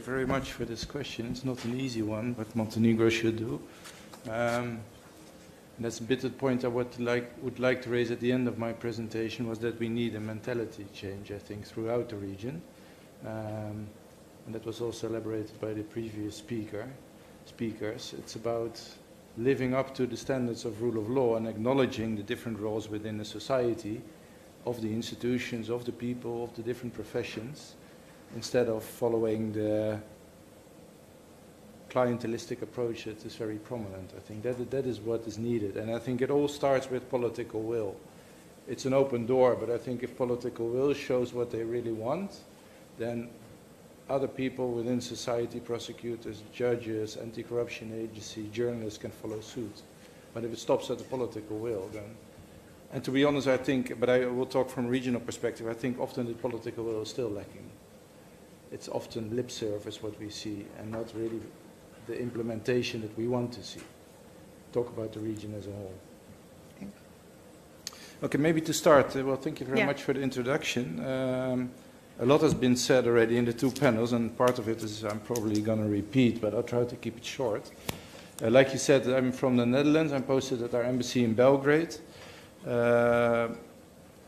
very much for this question. It's not an easy one, but Montenegro should do. That's a bit the point I would like to raise at the end of my presentation, was that we need a mentality change, I think, throughout the region. And that was also elaborated by the previous speakers. It's about living up to the standards of rule of law and acknowledging the different roles within the society, of the institutions, of the people, of the different professions, instead of following the clientelistic approach that is very prominent. I think that is what is needed. And I think it all starts with political will. It's an open door, but I think if political will shows what they really want, then other people within society, prosecutors, judges, anti-corruption agency, journalists can follow suit. But if it stops at the political will, then... And to be honest, I think, but I will talk from a regional perspective, I think often the political will is still lacking. It's often lip service what we see, and not really the implementation that we want to see. Talk about the region as a whole. Okay, maybe to start, well, thank you very much for the introduction. A lot has been said already in the two panels, and part of it is I'm probably going to repeat, but I'll try to keep it short. Like you said, I'm from the Netherlands. I'm posted at our embassy in Belgrade.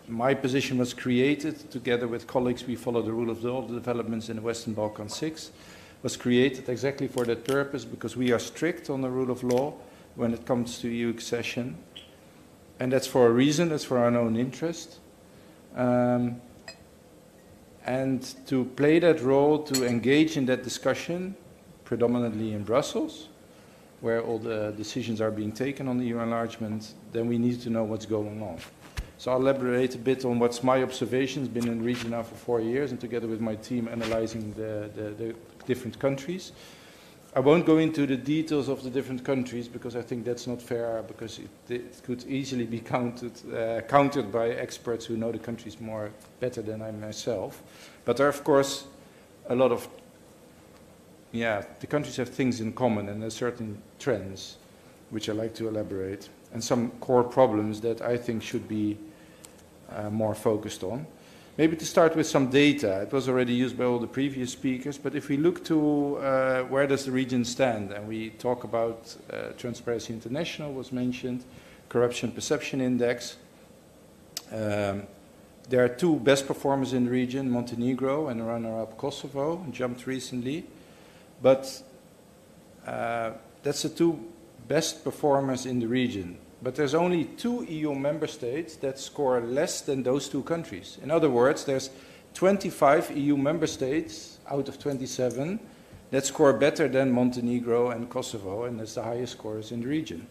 My position was created together with colleagues. We follow the rule of law, the developments in the Western Balkan 6, was created exactly for that purpose, because we are strict on the rule of law when it comes to EU accession. And that's for a reason, that's for our own interest. And to play that role, to engage in that discussion, predominantly in Brussels, where all the decisions are being taken on the EU enlargement, then we need to know what's going on. So I'll elaborate a bit on what's my observations, been in the region now for 4 years, and together with my team analyzing the different countries. I won't go into the details of the different countries, because I think that's not fair, because it could easily be countered by experts who know the countries better than I myself. But there are, of course, a lot of, the countries have things in common, and there are certain trends which I like to elaborate, and some core problems that I think should be more focused on. Maybe to start with some data. It was already used by all the previous speakers, but if we look to where does the region stand, and we talk about Transparency International was mentioned, Corruption Perception Index. There are two best performers in the region, Montenegro and runner-up Kosovo, jumped recently. But that's the two best performers in the region. But there's only 2 EU member states that score less than those 2 countries. In other words, there's 25 EU member states out of 27 that score better than Montenegro and Kosovo, and that's the highest scores in the region.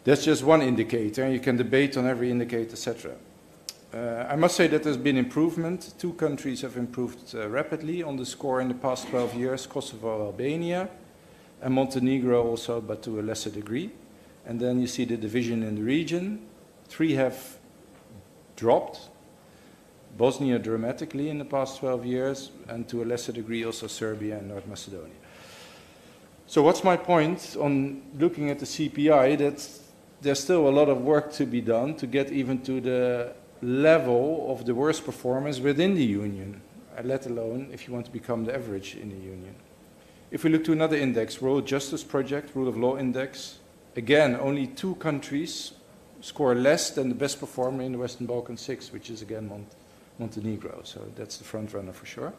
That's just one indicator, and you can debate on every indicator, etc. I must say that there's been improvement. 2 countries have improved rapidly on the score in the past 12 years, Kosovo, Albania, and Montenegro also, but to a lesser degree. And then you see the division in the region. 3 have dropped. Bosnia dramatically in the past 12 years, and to a lesser degree also Serbia and North Macedonia. So what's my point on looking at the CPI? That there's still a lot of work to be done to get even to the level of the worst performers within the Union, let alone if you want to become the average in the Union. If we look to another index, World Justice Project, Rule of Law Index, again, only 2 countries score less than the best performer in the Western Balkan 6, which is again Montenegro. So that's the front runner for sure.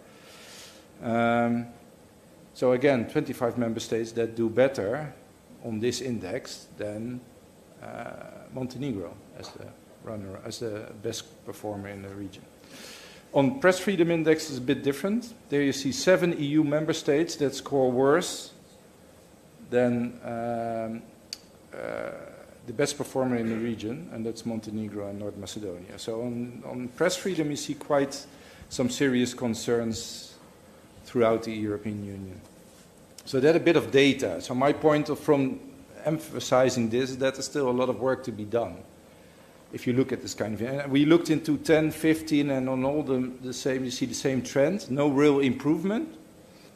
So again, 25 member states that do better on this index than Montenegro as the runner, as the best performer in the region. On Press Freedom Index is a bit different. There you see 7 EU member states that score worse than the best performer in the region, and that's Montenegro and North Macedonia. So on press freedom, you see quite some serious concerns throughout the European Union. So that's a bit of data. So my point from emphasizing this is that there's still a lot of work to be done. If you look at this kind of, and we looked into 10, 15, and on all the same, you see the same trend. No real improvement.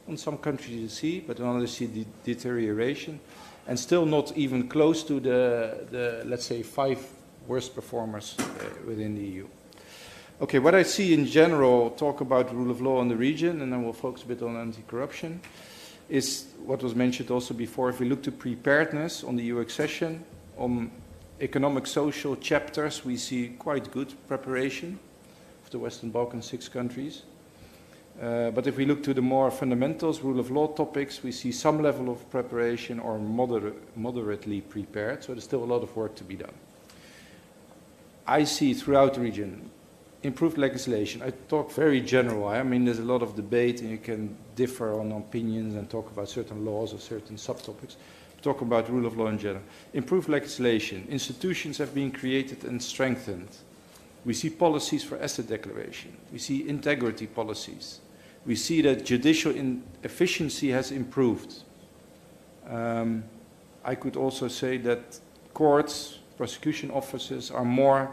On some countries you see, but on others you see deterioration. And still not even close to the let's say, 5 worst performers within the EU. Okay, what I see in general, talk about rule of law in the region, and then we'll focus a bit on anti-corruption, is what was mentioned also before. If we look to preparedness on the EU accession, on economic social chapters, we see quite good preparation of the Western Balkan 6 countries. But if we look to the more fundamentals, rule of law topics, we see some level of preparation or moderately prepared, so there's still a lot of work to be done. I see throughout the region improved legislation. I talk very general. I mean, there's a lot of debate and you can differ on opinions and talk about certain laws or certain subtopics. Talk about rule of law in general. Improved legislation. Institutions have been created and strengthened. We see policies for asset declaration. We see integrity policies. We see that judicial efficiency has improved. I could also say that courts, prosecution offices are more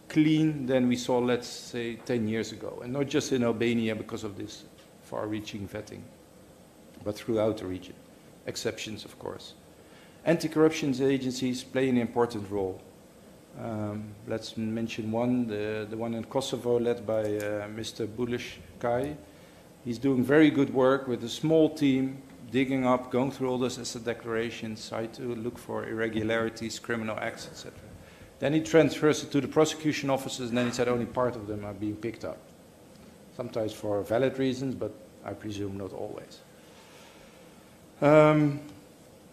clean than we saw, let's say, 10 years ago. And not just in Albania because of this far-reaching vetting, but throughout the region. Exceptions, of course. Anti-corruption agencies play an important role. Let's mention one, the one in Kosovo led by Mr. Bulishkai. He's doing very good work with a small team, digging up, going through all those asset declarations, try to look for irregularities, criminal acts, etc. Then he transfers it to the prosecution officers, and then he said only part of them are being picked up. Sometimes for valid reasons, but I presume not always.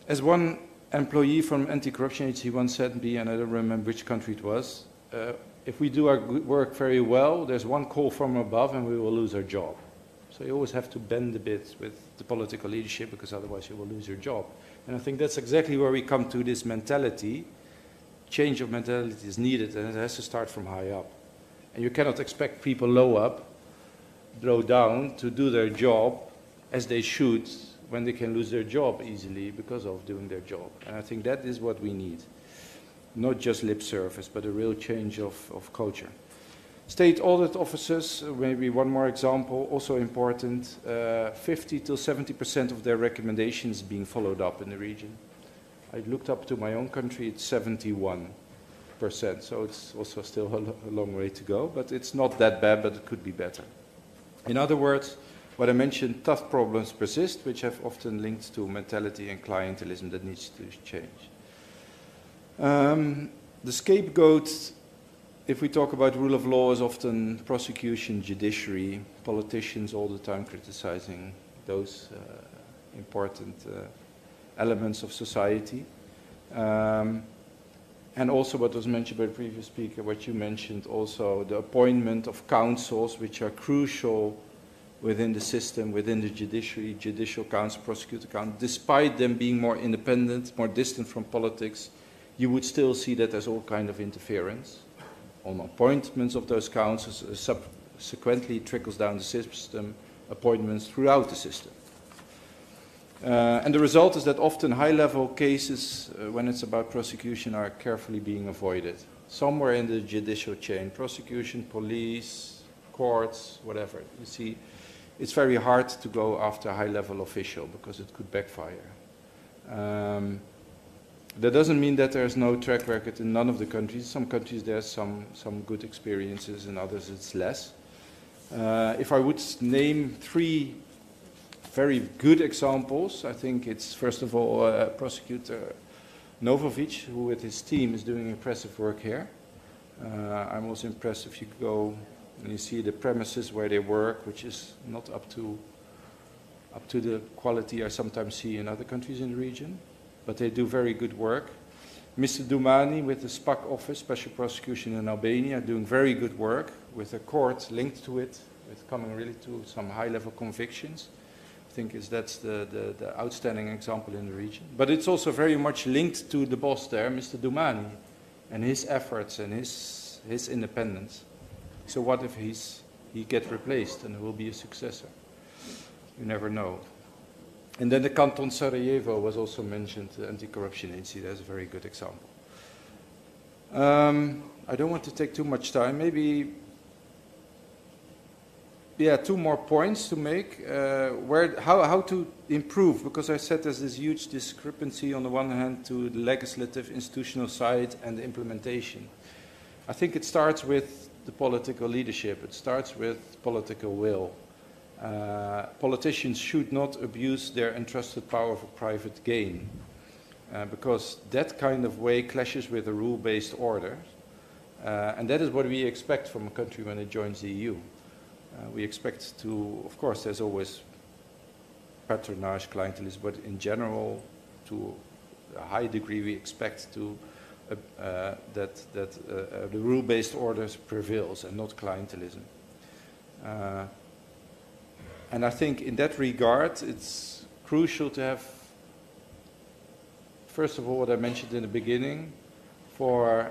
As one employee from anti-corruption agency once said to me, and I don't remember which country it was, if we do our good work very well, there's one call from above and we will lose our job. So you always have to bend a bit with the political leadership because otherwise you will lose your job. And I think that's exactly where we come to this mentality. Change of mentality is needed and it has to start from high up. And you cannot expect people low down to do their job as they should when they can lose their job easily because of doing their job. And I think that is what we need. Not just lip service, but a real change of culture. State audit officers, maybe one more example, also important, 50 to 70% of their recommendations being followed up in the region. I looked up to my own country, it's 71%, so it's also still a long way to go, but it's not that bad, but it could be better. In other words, what I mentioned, tough problems persist, which have often links to mentality and clientelism that needs to change. The scapegoat, if we talk about rule of law, is often prosecution, judiciary, politicians all the time criticizing those important elements of society. And also what was mentioned by the previous speaker, what you mentioned also, the appointment of councils, which are crucial within the system, within the judiciary, judicial council, prosecutor council. Despite them being more independent, more distant from politics, you would still see that there's all kind of interference on appointments of those councils, subsequently trickles down the system, appointments throughout the system. And the result is that often high-level cases, when it's about prosecution, are carefully being avoided. Somewhere in the judicial chain, prosecution, police, courts, whatever. You see, it's very hard to go after a high-level official because it could backfire. That doesn't mean that there's no track record in none of the countries. Some countries there's some good experiences, in others it's less. If I would name 3 very good examples, I think it's first of all Prosecutor Novovic, who with his team is doing impressive work here. I'm also impressed if you go and you see the premises where they work, which is not up to the quality I sometimes see in other countries in the region. But they do very good work. Mr. Doumani with the SPAC office, Special Prosecution in Albania, doing very good work with a court linked to it, with coming really to some high-level convictions. I think that's the outstanding example in the region. But it's also very much linked to the boss there, Mr. Doumani, and his efforts and his independence. So what if he gets replaced and will be a successor? You never know. And then the Canton Sarajevo was also mentioned, the anti-corruption agency. That's a very good example. I don't want to take too much time. Maybe, 2 more points to make. How to improve, because I said there's this huge discrepancy on the one hand to the legislative institutional side and the implementation. I think it starts with the political leadership. It starts with political will. Politicians should not abuse their entrusted power for private gain, because that kind of way clashes with a rule-based order. And that is what we expect from a country when it joins the EU. We expect to, of course, there's always patronage, clientelism, but in general, to a high degree, we expect to that the rule-based orders prevails and not clientelism. And I think in that regard, it's crucial to have, first of all, what I mentioned in the beginning, for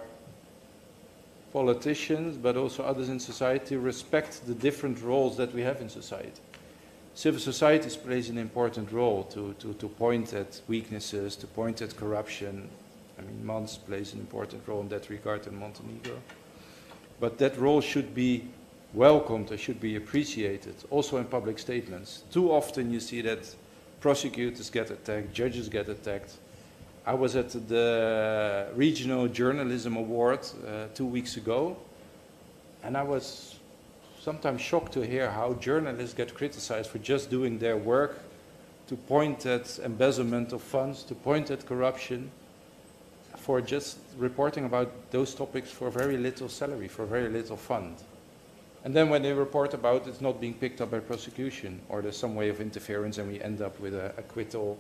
politicians, but also others in society, respect the different roles that we have in society. Civil society plays an important role to point at weaknesses, to point at corruption. I mean, MANS plays an important role in that regard in Montenegro. But that role should be welcomed, it should be appreciated, also in public statements. Too often you see that prosecutors get attacked, judges get attacked. I was at the Regional Journalism Award 2 weeks ago, and I was sometimes shocked to hear how journalists get criticized for just doing their work, to point at embezzlement of funds, to point at corruption, for just reporting about those topics for very little salary, for very little fund. And then when they report about it's not being picked up by prosecution, or there's some way of interference and we end up with an acquittal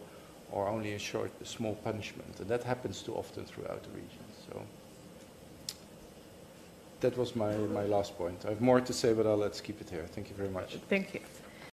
or only a small punishment. And that happens too often throughout the region. So that was my last point. I have more to say, but let's keep it here. Thank you very much. Thank you.